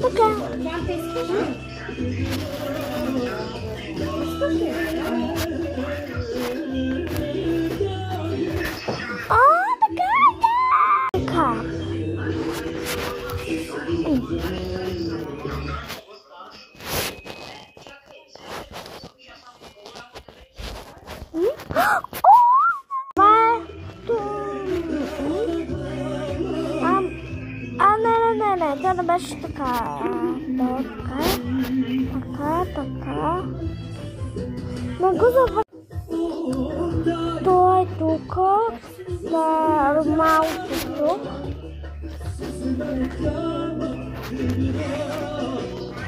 Така. Така. Не, това не беше така. Така. Не го забравя. Той е тук. Нормалното тук.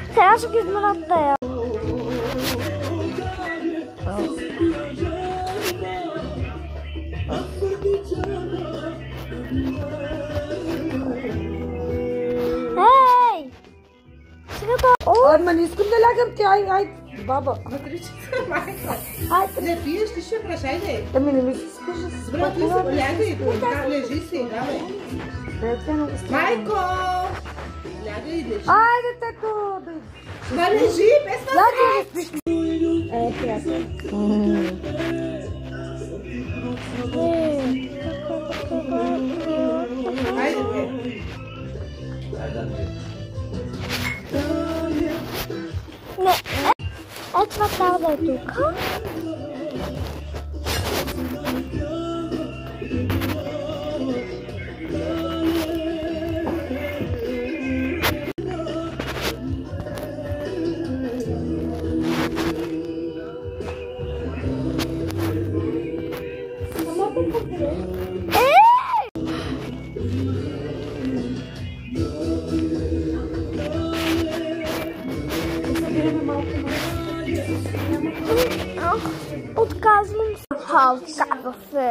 Сега ще ги измерят тая. Ама не искам да лягам ти, ай, баба. Не пиеш, ти ще праш, айде. Ами не ми се спиша с Добре, ти си лягай, лежи си, давай. Майко! Лягай и лежи. Айде, тето! Ма лежи, без да спиш. Айде, бе. Това трябва да е тук. Отказвам се.